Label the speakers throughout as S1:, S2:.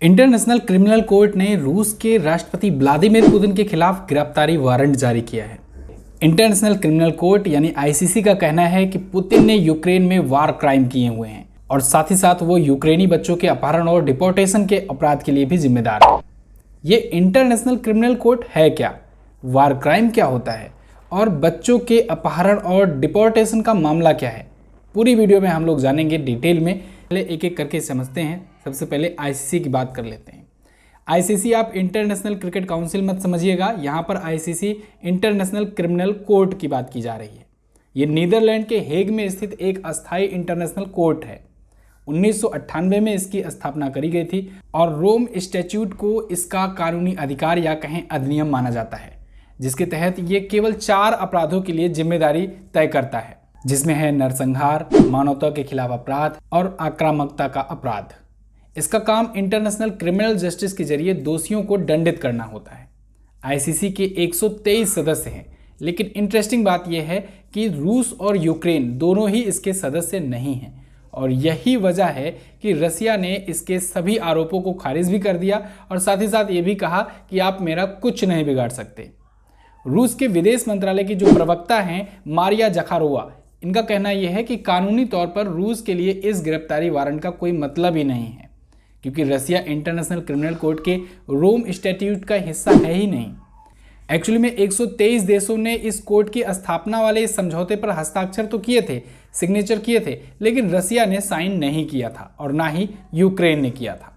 S1: International criminal court ने रूस के राष्ट्रपति व्लादिमीर पुतिन के खिलाफ गिरफ्तारी वारंट जारी किया है। इंटरनेशनल क्रिमिनल कोर्ट यानी आईसीसी का कहना है कि पुतिन ने यूक्रेन में वार क्राइम किए हुए हैं और साथ ही साथ वो यूक्रेनी बच्चों के अपहरण और डिपोर्टेशन के अपराध के लिए भी जिम्मेदार है। ये इंटरनेशनल क्रिमिनल कोर्ट है क्या, वार क्राइम क्या होता है और बच्चों के अपहरण और डिपोर्टेशन का मामला क्या है, पूरी वीडियो में हम लोग जानेंगे डिटेल में। पहले एक एक करके समझते हैं। सबसे पहले आईसीसी की बात कर लेते हैं। आईसीसी आप इंटरनेशनल क्रिकेट काउंसिल मत समझिएगा, यहाँ पर आईसीसी इंटरनेशनल क्रिमिनल कोर्ट की बात की जा रही है। ये नीदरलैंड के हेग में स्थित एक अस्थायी इंटरनेशनल कोर्ट है। 1998 में इसकी स्थापना करी गई थी और रोम स्टैट्यूट को इसका कानूनी अधिकार या कहें अधिनियम माना जाता है, जिसके तहत ये केवल 4 अपराधों के लिए जिम्मेदारी तय करता है, जिसमें है नरसंहार, मानवता के खिलाफ अपराध और आक्रामकता का अपराध। इसका काम इंटरनेशनल क्रिमिनल जस्टिस के जरिए दोषियों को दंडित करना होता है। आईसीसी के 123 सदस्य हैं, लेकिन इंटरेस्टिंग बात यह है कि रूस और यूक्रेन दोनों ही इसके सदस्य नहीं हैं और यही वजह है कि रसिया ने इसके सभी आरोपों को खारिज भी कर दिया और साथ ही साथ ये भी कहा कि आप मेरा कुछ नहीं बिगाड़ सकते। रूस के विदेश मंत्रालय की जो प्रवक्ता हैं मारिया जखारोवा, इनका कहना यह है कि कानूनी तौर पर रूस के लिए इस गिरफ्तारी वारंट का कोई मतलब ही नहीं है, क्योंकि रसिया इंटरनेशनल क्रिमिनल कोर्ट के रोम स्टैट्यूट का हिस्सा है ही नहीं। एक्चुअली में 123 देशों ने इस कोर्ट की स्थापना वाले इस समझौते पर हस्ताक्षर तो किए थे, सिग्नेचर किए थे, लेकिन रसिया ने साइन नहीं किया था और ना ही यूक्रेन ने किया था।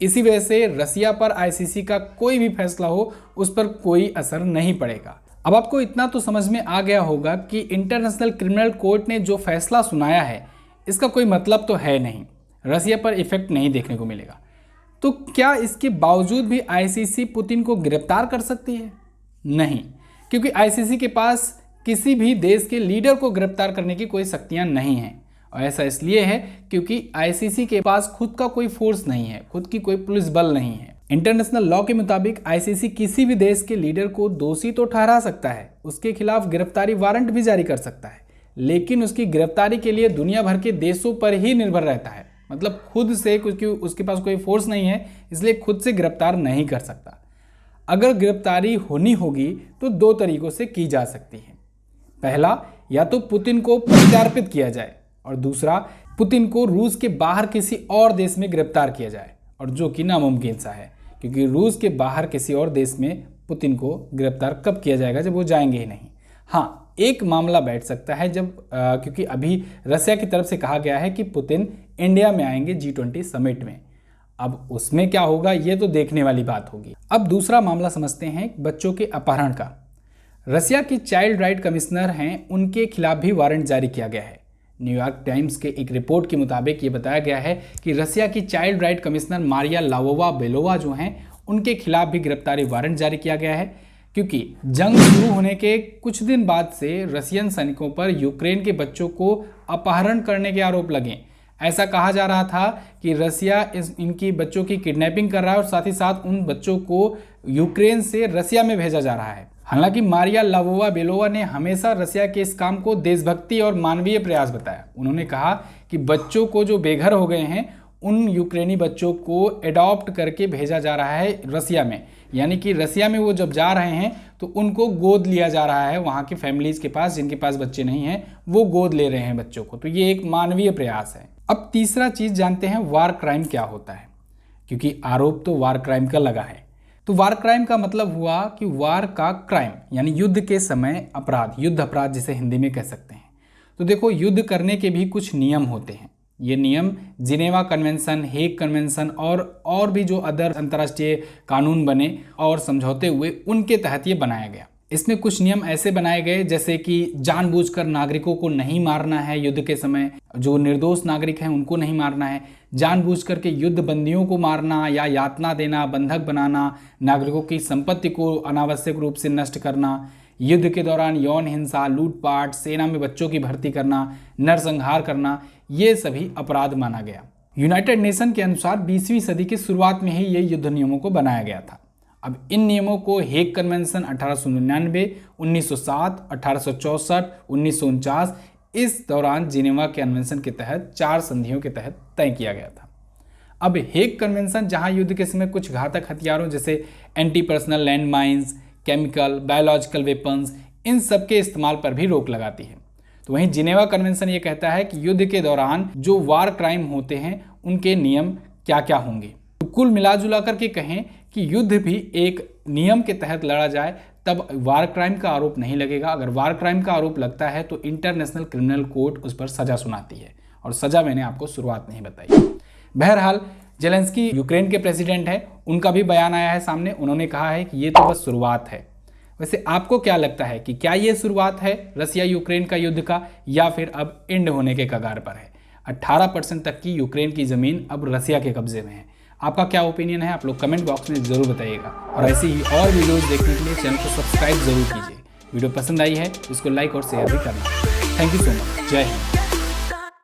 S1: इसी वजह से रसिया पर आईसीसी का कोई भी फैसला हो उस पर कोई असर नहीं पड़ेगा। अब आपको इतना तो समझ में आ गया होगा कि इंटरनेशनल क्रिमिनल कोर्ट ने जो फैसला सुनाया है इसका कोई मतलब तो है नहीं, रसिया पर इफेक्ट नहीं देखने को मिलेगा। तो क्या इसके बावजूद भी आईसीसी पुतिन को गिरफ्तार कर सकती है? नहीं, क्योंकि आईसीसी के पास किसी भी देश के लीडर को गिरफ्तार करने की कोई शक्तियां नहीं हैं। और ऐसा इसलिए है क्योंकि आईसीसी के पास खुद का कोई फोर्स नहीं है, खुद की कोई पुलिस बल नहीं है। इंटरनेशनल लॉ के मुताबिक आईसीसी किसी भी देश के लीडर को दोषी तो ठहरा सकता है, उसके खिलाफ गिरफ्तारी वारंट भी जारी कर सकता है, लेकिन उसकी गिरफ्तारी के लिए दुनिया भर के देशों पर ही निर्भर रहता है। मतलब खुद से, क्योंकि उसके पास कोई फोर्स नहीं है, इसलिए खुद से गिरफ्तार नहीं कर सकता। अगर गिरफ्तारी होनी होगी तो 2 तरीकों से की जा सकती है। पहला, या तो पुतिन को प्रत्यार्पित किया जाए और दूसरा, पुतिन को रूस के बाहर किसी और देश में गिरफ्तार किया जाए, और जो कि नामुमकिन सा है, क्योंकि रूस के बाहर किसी और देश में पुतिन को गिरफ्तार कब किया जाएगा, जब वो जाएंगे ही नहीं। हाँ, एक मामला बैठ सकता है जब क्योंकि अभी रसिया की तरफ से कहा गया है कि पुतिन इंडिया में आएंगे G20 समिट में। अब उसमें क्या होगा ये तो देखने वाली बात होगी। अब दूसरा मामला समझते हैं बच्चों के अपहरण का। रसिया की चाइल्ड राइट कमिश्नर हैं, उनके खिलाफ भी वारंट जारी किया गया है। न्यूयॉर्क टाइम्स के एक रिपोर्ट के मुताबिक ये बताया गया है कि रसिया की चाइल्ड राइट कमिश्नर मारिया लावोवा-बेलोवा जो हैं, उनके खिलाफ भी गिरफ्तारी वारंट जारी किया गया है, क्योंकि जंग शुरू होने के कुछ दिन बाद से रसियन सैनिकों पर यूक्रेन के बच्चों को अपहरण करने के आरोप लगे। ऐसा कहा जा रहा था कि रसिया इनकी बच्चों की किडनैपिंग कर रहा है और साथ ही साथ उन बच्चों को यूक्रेन से रसिया में भेजा जा रहा है। हालांकि मारिया लावोवा-बेलोवा ने हमेशा रसिया के इस काम को देशभक्ति और मानवीय प्रयास बताया। उन्होंने कहा कि बच्चों को जो बेघर हो गए हैं उन यूक्रेनी बच्चों को अडॉप्ट करके भेजा जा रहा है रसिया में, यानी कि रसिया में वो जब जा रहे हैं तो उनको गोद लिया जा रहा है, वहाँ के फैमिलीज के पास जिनके पास बच्चे नहीं हैं वो गोद ले रहे हैं बच्चों को। तो ये एक मानवीय प्रयास है। अब तीसरा चीज़ जानते हैं वार क्राइम क्या होता है, क्योंकि आरोप तो वार क्राइम का लगा है। तो वार क्राइम का मतलब हुआ कि वार का क्राइम यानी युद्ध के समय अपराध, युद्ध अपराध जिसे हिंदी में कह सकते हैं। तो देखो, युद्ध करने के भी कुछ नियम होते हैं। ये नियम जिनेवा कन्वेंशन, हेग कन्वेंशन और भी जो अदर अंतर्राष्ट्रीय कानून बने और समझौते हुए उनके तहत ये बनाया गया। इसमें कुछ नियम ऐसे बनाए गए जैसे कि जानबूझकर नागरिकों को नहीं मारना है, युद्ध के समय जो निर्दोष नागरिक हैं उनको नहीं मारना है, जानबूझकर के युद्ध बंदियों को मारना या यातना देना, बंधक बनाना, नागरिकों की संपत्ति को अनावश्यक रूप से नष्ट करना, युद्ध के दौरान यौन हिंसा, लूटपाट, सेना में बच्चों की भर्ती करना, नरसंहार करना, ये सभी अपराध माना गया। यूनाइटेड नेशन के अनुसार 20वीं सदी की शुरुआत में ही ये युद्ध नियमों को बनाया गया था। अब इन नियमों को हेग कन्वेंशन 1899, 1907, 1864, 1949 इस दौरान जिनेवा के कन्वेंशन के तहत 4 संधियों के तहत तय किया गया था। अब हेग कन्वेंशन जहां युद्ध के समय कुछ घातक हथियारों जैसे anti personnel land mines, chemical, biological weapons, इन सब के इस्तेमाल पर भी रोक लगाती है। तो वहीं जिनेवा कन्वेंशन ये कहता है कि युद्ध के दौरान जो वार क्राइम होते हैं उनके नियम क्या क्या होंगे। तो कुल मिला कर के कहें कि युद्ध भी एक नियम के तहत लड़ा जाए तब वार क्राइम का आरोप नहीं लगेगा। अगर वार क्राइम का आरोप लगता है तो इंटरनेशनल क्रिमिनल कोर्ट उस पर सजा सुनाती है, और सजा मैंने आपको शुरुआत नहीं बताई। बहरहाल जेलेंस्की यूक्रेन के प्रेसिडेंट है, उनका भी बयान आया है सामने। उन्होंने कहा है कि ये तो बस शुरुआत है। वैसे आपको क्या लगता है कि क्या ये शुरुआत है रसिया यूक्रेन का युद्ध का, या फिर अब एंड होने के कगार पर है? 18% तक की यूक्रेन की ज़मीन अब रसिया के कब्जे में है। आपका क्या ओपिनियन है, आप लोग कमेंट बॉक्स में ज़रूर बताइएगा। और ऐसी ही और वीडियोज़ देखने के लिए चैनल को सब्सक्राइब जरूर कीजिए। वीडियो पसंद आई है तो इसको लाइक और शेयर भी करना। Thank you so much. जय हिंद।